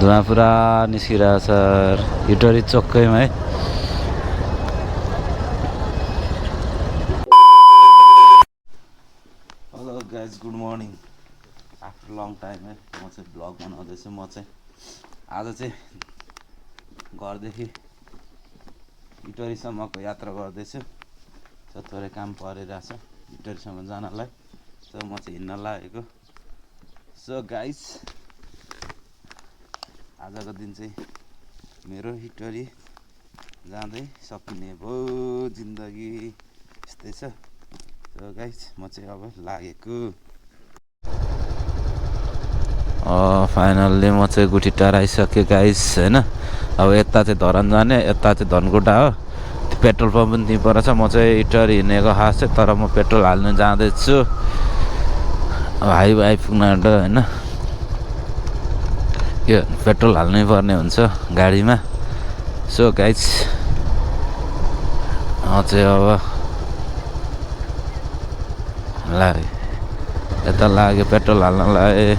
धुवा पुरा निस्किरहेछ हिटरी चोकैमा है। Hello guys, good morning. After long time है म चाहिँ भ्लग बनाउँदैछु। म चाहिँ आज चाहिँ घरदेखि इटरीसम्मको यात्रा गर्दैछु। थोरै काम परिरहेछ इटरीसम्म जानलाई, सो म चाहिँ हिँड्न लागेको। सो गाइज, आजको दिन चाहिँ मेरो इटरी जाँदै सकिने भयो। जिन्दगी यस्तै छ। सो गाइज, म चाहिँ अब लागेको। फाइनल्ली म चाहिँ गुठीटार आइसकेँ गाइज होइन। अब यता चाहिँ धरान जाने, यता चाहिँ धनकुटा हो। पेट्रोल पम्प पनि त्यहीँ पर छ। म चाहिँ इटरी हिँडेको खास चाहिँ, तर म पेट्रोल हाल्नु जाँदैछु। अब आइपुग्न आँट्यो होइन। यो पेट्रोल हाल्नै पर्ने हुन्छ गाडीमा। सो गाइज, चाहिँ अब यता लाग्यो पेट्रोल हाल्नलाई।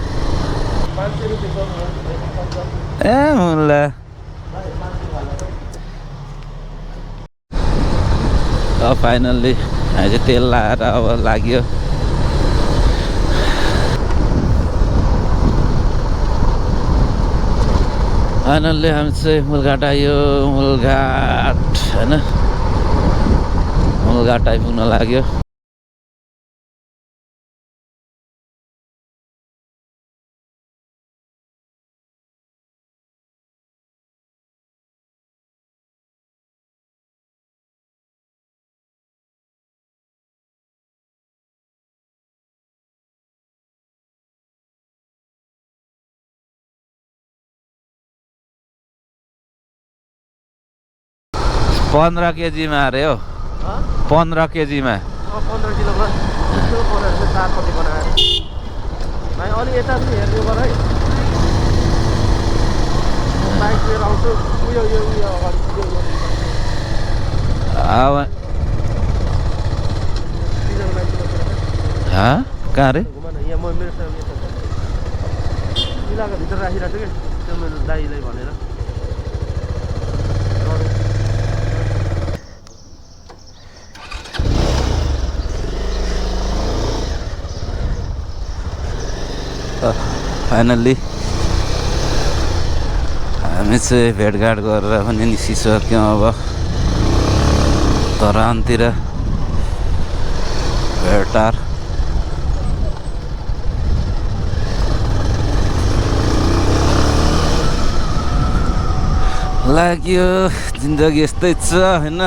ए मुला फाइनल्ली हामी चाहिँ तेल लाएर अब लाग्यो। फाइनल्ली हामी चाहिँ मूलघाट आयो। मूलघाट होइन, मूलघाट आइपुग्न लाग्यो। पन्ध्र केजीमा अरे हो। 15 केजीमा 15 किलो बनाएर 4 पट्टि बनाएर भाइ अलि यता पनि हेर्नु पर्यो है। बाइक लिएर आउँछु उयो अगाडि कहाँ रे? यहाँ म मेरो इलाका भित्र राखिरहेको छु कि त्यो मेरो दाइलाई भनेर। फाइनल्ली हामी चाहिँ भेटघाट गरेर पनि निस्किसक्यौँ। अब धरानतिर भेटार लाग्यो। जिन्दगी यस्तै छ होइन।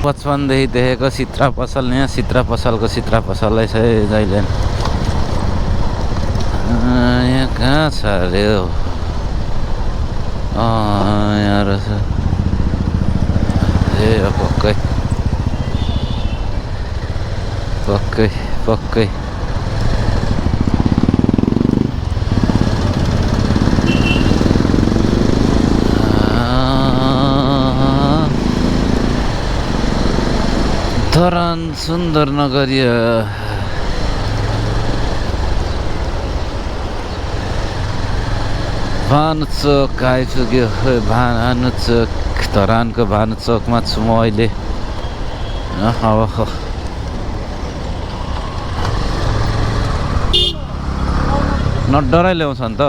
बचपनदेखि देखेको सित्रा पसल, यहाँ सित्रा पसलको सित्रा पसलै छ है जहिले। यहाँ कहाँ छ अरे हो? यहाँ रहेछ। ए पक्कै पक्कै पक्कै धरान सुन्दर नगरीय। भानुचोक आइपुग्यो। भानुचोक, धरानको भानुचोकमा छु म अहिले। नडराइ ल्याउँछ नि त।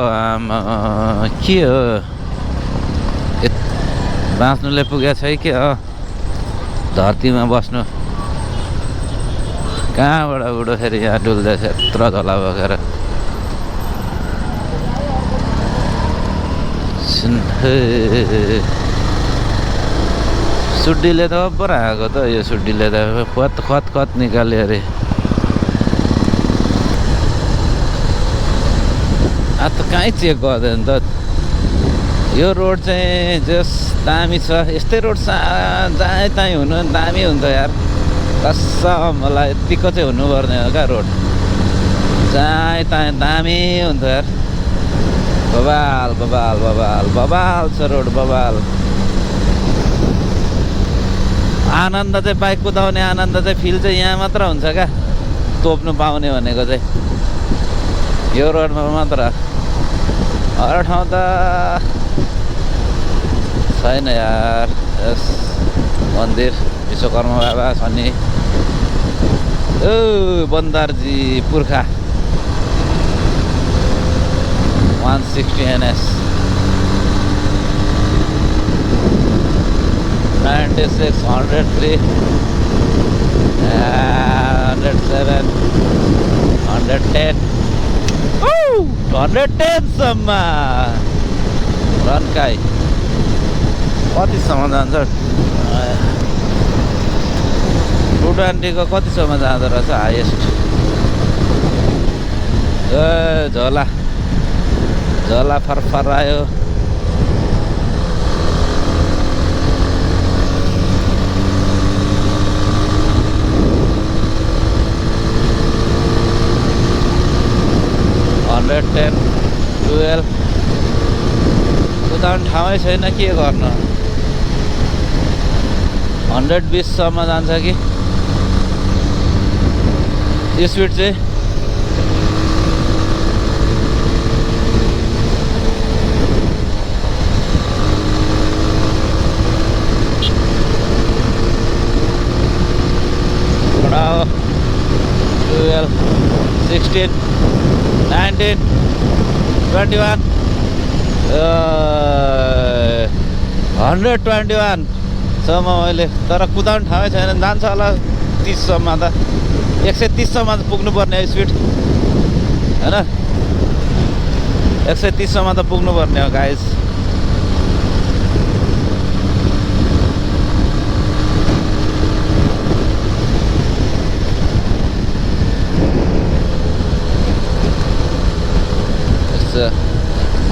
के हो बाँच्नुले पुगेको छ कि धरतीमा बस्नु? कहाँबाट बुढो फेरि यहाँ डुल्दैछ यत्रो झोला बोकेर। सुड्डीले त अब्बर आएको त। यो सुड्डीले त खत निकाल्यो अरे। त कहीँ चेक गर्दैन त। यो रोड चाहिँ जस दामी छ। यस्तै रोड जहाँ तहीँ हुनु दामी हुन्छ यार। कसम मलाई यतिको चाहिँ हुनुपर्ने हो क्या रोड। जहाँ तहाँ दामी हुन्छ यार। बबाल बबाल बबाल बबाल छ रोड, बबाल। आनन्द चाहिँ बाइक कुदाउने आनन्द चाहिँ फिल चाहिँ यहाँ मात्र हुन्छ क्या। तोप्नु पाउने भनेको चाहिँ यो रोडमा मात्र। अरू ठाउँ त छैन यार। यस मन्दिर विश्वकर्मा बाबा छ नि। ओ बन्दारजी पुर्खा 160 NS 96 103 107 110 110 सम्म रन्काई कतिसम्म जान्छ 220 को कतिसम्म जाँदो रहेछ हाइएस्ट। ए झोला झोला फरफर आयो। हन्ड्रेड 10 12 कुदाउने ठाउँै छैन के गर्नु। 120 सम्म जान्छ कि स्पिड चाहिँ। बढाओ 12 16 19 21 121 सम्म मैले तर कुदाउने ठाउँै छैन। जान्छ होला 30 सम्म त 130 सम्म पुग्नुपर्ने स्पिड होइन। 130 सम्म त पुग्नुपर्ने हो गाइस।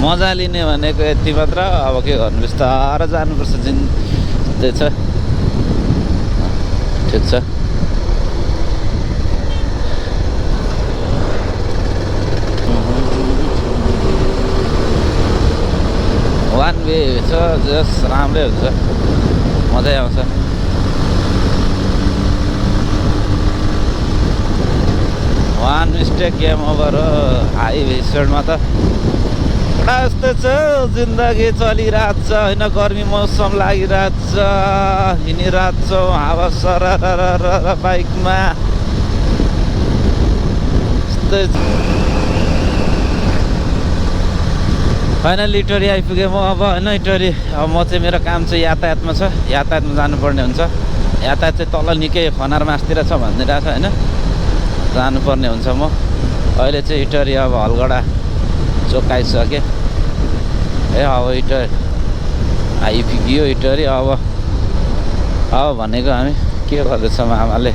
मजा लिने भनेको यति मात्र। अब के गर्नु बिस्तारै जानुपर्छ। त्यही छ ठिक छ। वान वे छ जस राम्रै हुन्छ मजै आउँछ। वान मिस्टेक गेम ओभर हो हाइवे स्पिडमा त। यस्तो छ जिन्दगी चलिरहेको छ होइन। गर्मी मौसम लागिरहेको छ हिँडिरहेको छ हावा सर बाइकमा यस्तै। फाइनली इटरी आइपुगेँ म अब होइन। इटरी अब म चाहिँ मेरो काम चाहिँ यातायातमा छ। यातायातमा जानुपर्ने हुन्छ। यातायात चाहिँ तल निकै खनार मासतिर छ भनिदिइरहेको छ होइन। जानुपर्ने हुन्छ म अहिले चाहिँ इटरी अब हलगडा चोक आइसकेँ। अब इटरी आइपुग्यो इटरी। अब भनेको हामी के गर्दैछौँ आमाले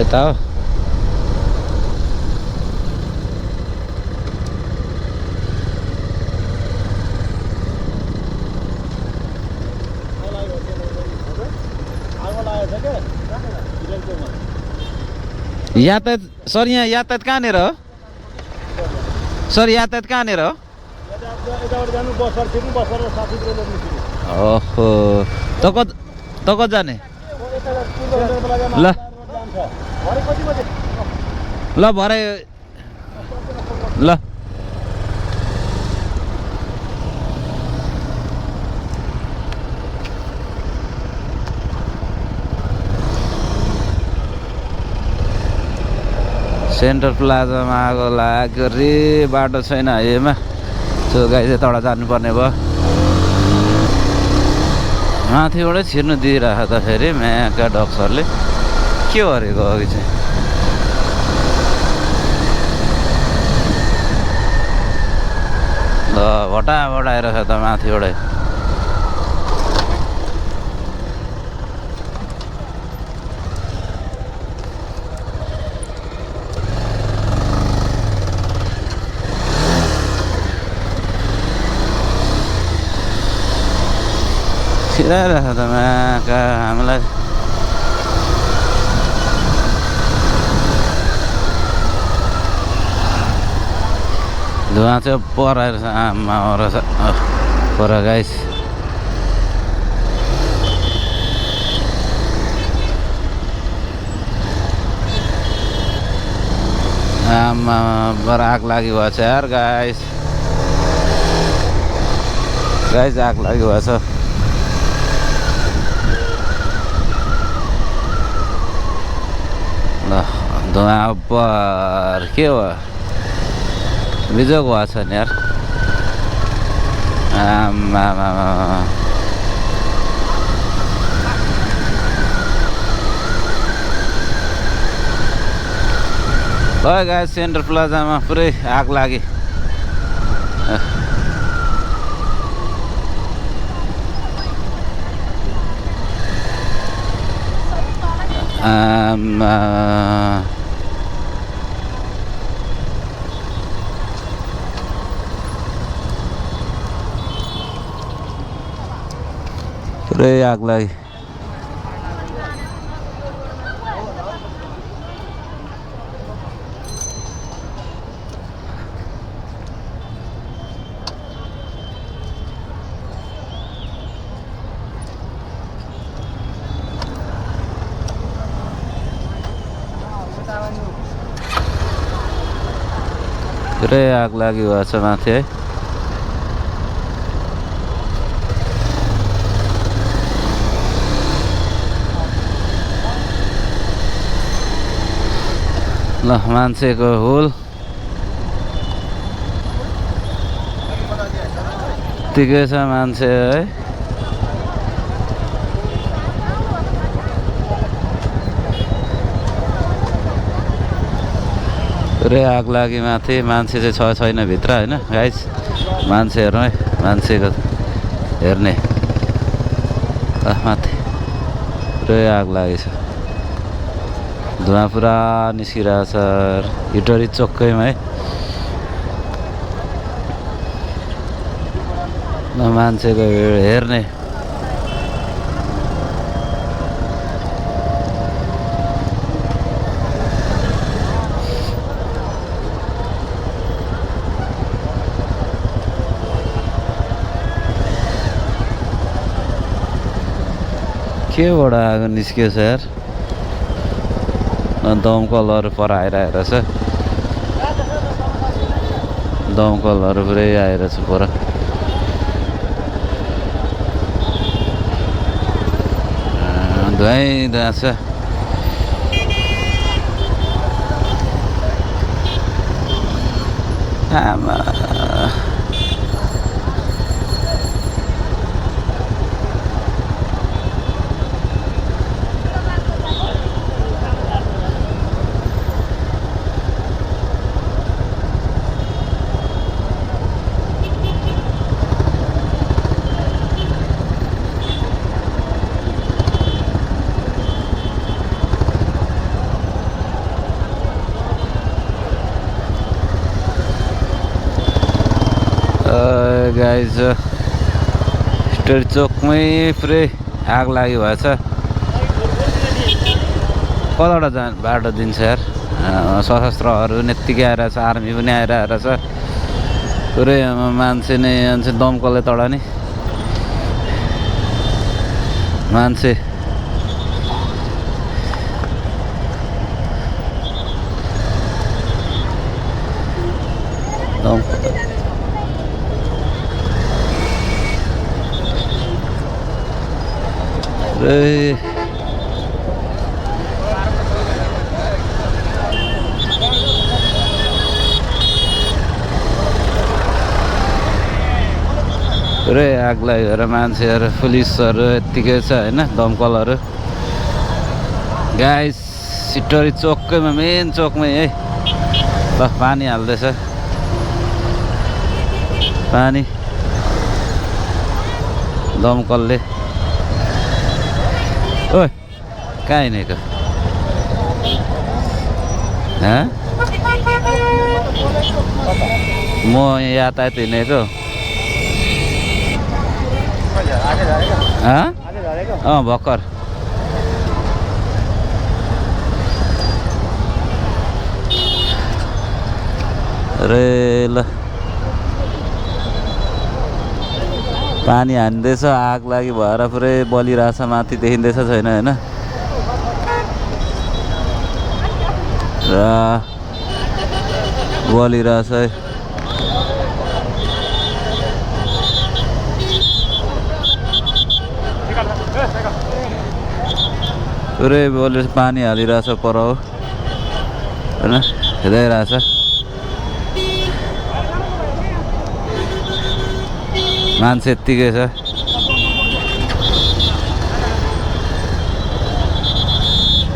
यता हो। यातायात सर यहाँ यातायात कहाँनिर हो सर? यातायात कहाँनिर हो? ओहो त कता जाने? ल ल भरे ल सेन्टर प्लाजामा आगो लाग्यो रे। बाटो छैन हाइवेमा। त्यो गाई चाहिँ तल जानुपर्ने भयो। माथिबाटै छिर्नु दिइरहेको त फेरि म्याका डक्सरले के गरेको अघि चाहिँ। ल भटाभट आइरहेछ त माथिबाटै। छिराइरहेछ त म्याका हामीलाई। धुवा चाहिँ पराएर आमा रहेछ पर गाइस। आमा बडा आग लागि भएछ यार गाइस। गाइस आग लाग्यो छ ल धुवा पर के हो बिजोग भएको छ नि यार आमामा ल गाइस सेन्टर प्लाजामा पुरै आग लाग्यो पुरै आग लाग्यो पुरै आग लाग्यो छ माथि है ल मान्छेको हुल ठिकै छ मान्छे है पुरै आग लाग्यो माथि मान्छे चाहिँ छैन भित्र होइन गाइस मान्छे हेर्नु है मान्छेको हेर्ने माथि पुरै आग लागेछ धुवा पुरा निस्किरहेछ हिटरी चोकैमा है मान्छेको हेर्ने केबाट आगो निस्कियो छ यार दमकलहरू पर आइरहेको छ दमकलहरू पुरै आइरहेछ पर धुवाइ धुवा छ आमा गाइज स्टोरी चोकमै पुरै आग लाग्यो भएछ कताबाट बाटो दिन्छ यार सशस्त्रहरू पनि यत्तिकै आइरहेछ आर्मी पनि आइरहेछ पुरै मान्छे नै दमकलले तड नि मान्छे पुरै आग लागेर मान्छेहरू पुलिसहरू यत्तिकै छ होइन दमकलहरू गाइस सिटरी चोकैमा मेन चोकमै है ल पानी हाल्दैछ पानी दमकलले ओ कहाँ हिँडेको म यातायात हिँडेको भर्खर रे ल पानी हान्दैछ आग लागि भएर पुरै बलिरहेछ माथि देखिँदैछ छैन होइन र बलिरहेछ है पुरै बोले पानी हालिरहेछ पर होइन हेरिरहेछ मान्छे यत्तिकै छ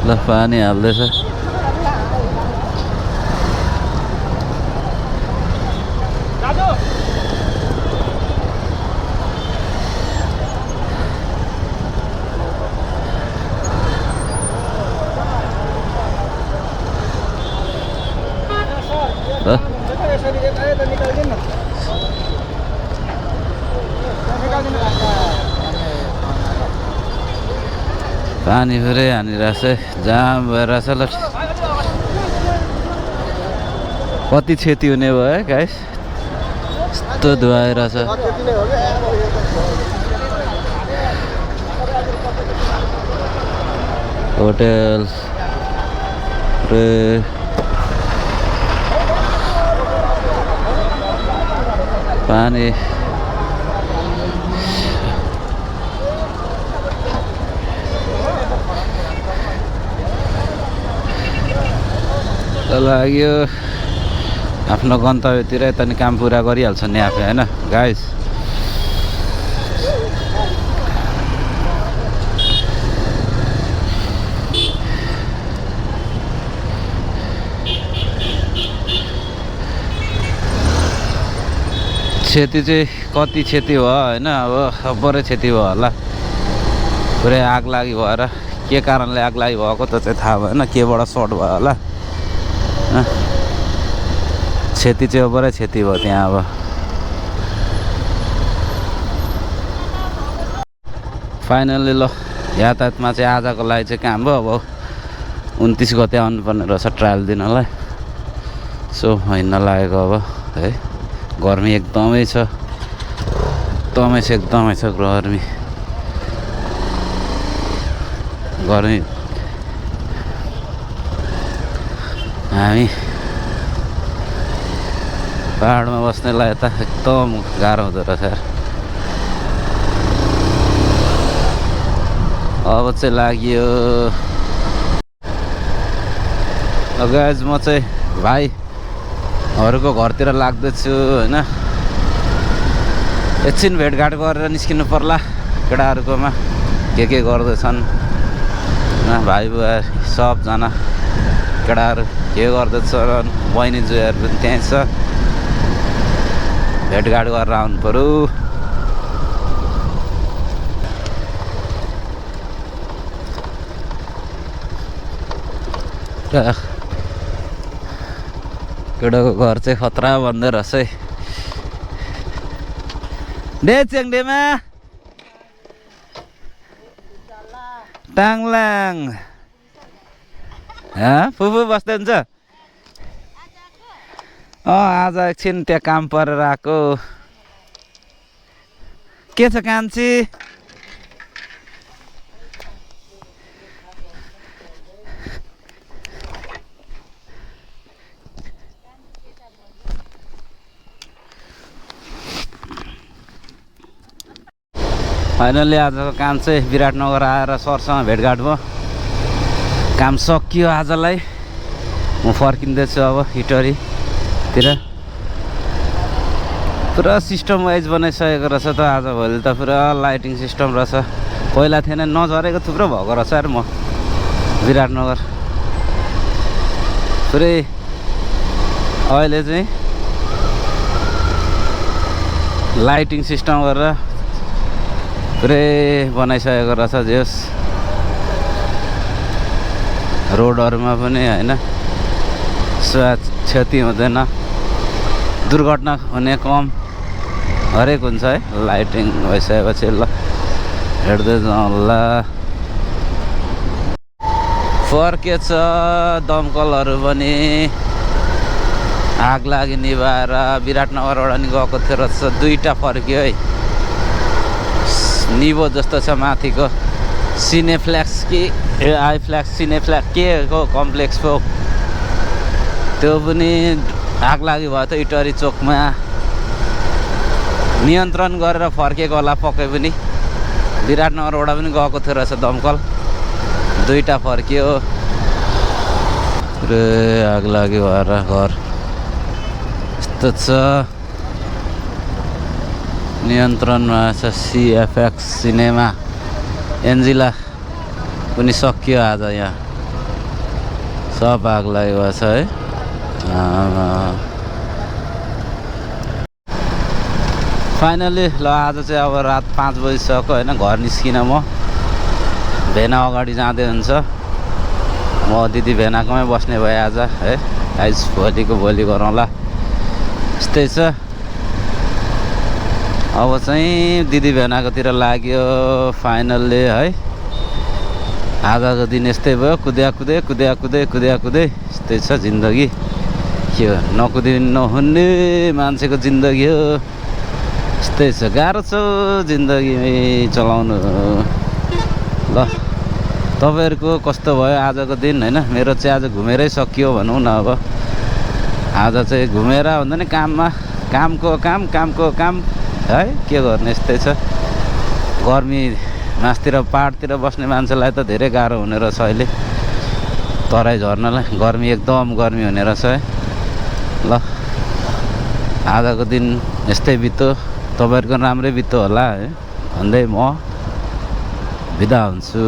ल पानी हाल्दैछ पानी पुरै हानिरहेछ जाम भइरहेछ ल कति क्षति हुने भयो है गाइस यस्तो धुवाइरहेछ होटेल पानी लाग्यो आफ्नो गन्तव्यतिर यता नि काम पुरा गरिहाल्छ नि आफै होइन गाइस क्षति चाहिँ कति क्षति भयो होइन अब बरै क्षति भयो होला पुरै आग लागि भएर के कारणले आग लागि भएको त चाहिँ थाहा भएन केबाट सर्ट भयो होला क्षति चाहिँ बरै क्षति भयो त्यहाँ अब फाइनली ल यातायातमा चाहिँ आजको लागि चाहिँ काम भयो अब 29 गते आउनुपर्ने रहेछ ट्रायल दिनलाई सो हिँड्न लागेको अब है गर्मी एकदमै छ एकदमै छ गर्मी हामी पहाडमा बस्नेलाई त एकदम गाह्रो हुँदो रहेछ यार अब चाहिँ लाग्यो गाइज म चाहिँ भाइहरूको घरतिर लाग्दैछु होइन एकछिन भेटघाट गरेर निस्किनु पर्ला केटाहरूकोमा के गर्दैछन् भाइ बुवा सबजना केटाहरू के गर्दैछन् बहिनी जुवाहरू पनि त्यहीँ छ भेटघाट गरेर आउनु पऱ्यो केटाको घर चाहिँ खतरा भन्दै रहेछ है डे च्याङडेमा टाङलाङ फुफू बस्दै हुन्छ आज एकछिन त्यहाँ काम परेर आएको के छ कान्छी फाइनली आजको काम चाहिँ विराटनगर आएर सरसँग भेटघाट भयो काम सकियो आजलाई म फर्किँदैछु अब इटरीतिर पुरा सिस्टम वाइज बनाइसकेको रहेछ त आजभोलि त पुरा लाइटिङ सिस्टम रहेछ पहिला थिएन नझरेको थुप्रो भएको रहेछ यार म विराटनगर पुरै अहिले चाहिँ लाइटिङ सिस्टम गरेर पुरै बनाइसकेको रहेछ जस रोडहरूमा पनि होइन क्षति हुँदैन दुर्घटना हुने कम हरेक हुन्छ है लाइटिङ भइसकेपछि ल हेर्दै जाउँ होला फर्केछ दमकलहरू पनि आग लागि निभाएर विराटनगरबाट नि गएको थियो रहेछ दुईटा फर्क्यो है निभो जस्तो छ माथिको सिनेफ्लेक्स कि आइफ्लेक्स सिनेफ्लेक्स के को कम्प्लेक्स पो त्यो पनि आग लागि भयो त इटरी चोकमा नियन्त्रण गरेर फर्केको होला पक्कै पनि विराटनगरबाट पनि गएको थियो रहेछ दमकल दुईटा फर्कियो पुरै आग लाग्यो भएर घर यस्तो छ नियन्त्रणमा छ सिएफएक्स सिनेमा एन्जिला पनि सकियो आज यहाँ सब आग लागेको छ है फाइनली ल आज चाहिँ अब रात 5 बजिसक्यो होइन घर निस्किन म भेना अगाडि जाँदै हुन्छ म दिदी भेनाकोमै बस्ने भएँ आज है आइज भोलिको भोलि गरौँला यस्तै छ अब चाहिँ दिदी भेनाकोतिर लाग्यो फाइनल्ली है आजको दिन यस्तै भयो कुद्या कुदै यस्तै छ जिन्दगी के हो नकुदि नहुने मान्छेको जिन्दगी हो यस्तै छ गाह्रो छ जिन्दगी चलाउनु ल तपाईँहरूको कस्तो भयो आजको दिन होइन मेरो चाहिँ आज घुमेरै सकियो भनौँ न अब आज चाहिँ घुमेर भन्दा नि कामको काम है के गर्ने यस्तै छ गर्मी मासतिर पाहाडतिर बस्ने मान्छेलाई त धेरै गाह्रो हुने रहेछ अहिले तराई झर्नलाई गर्मी एकदम गर्मी हुने रहेछ है ल आजको दिन यस्तै बित्यो तपाईँहरूको राम्रै बित्यो होला है भन्दै म बिदा हुन्छु।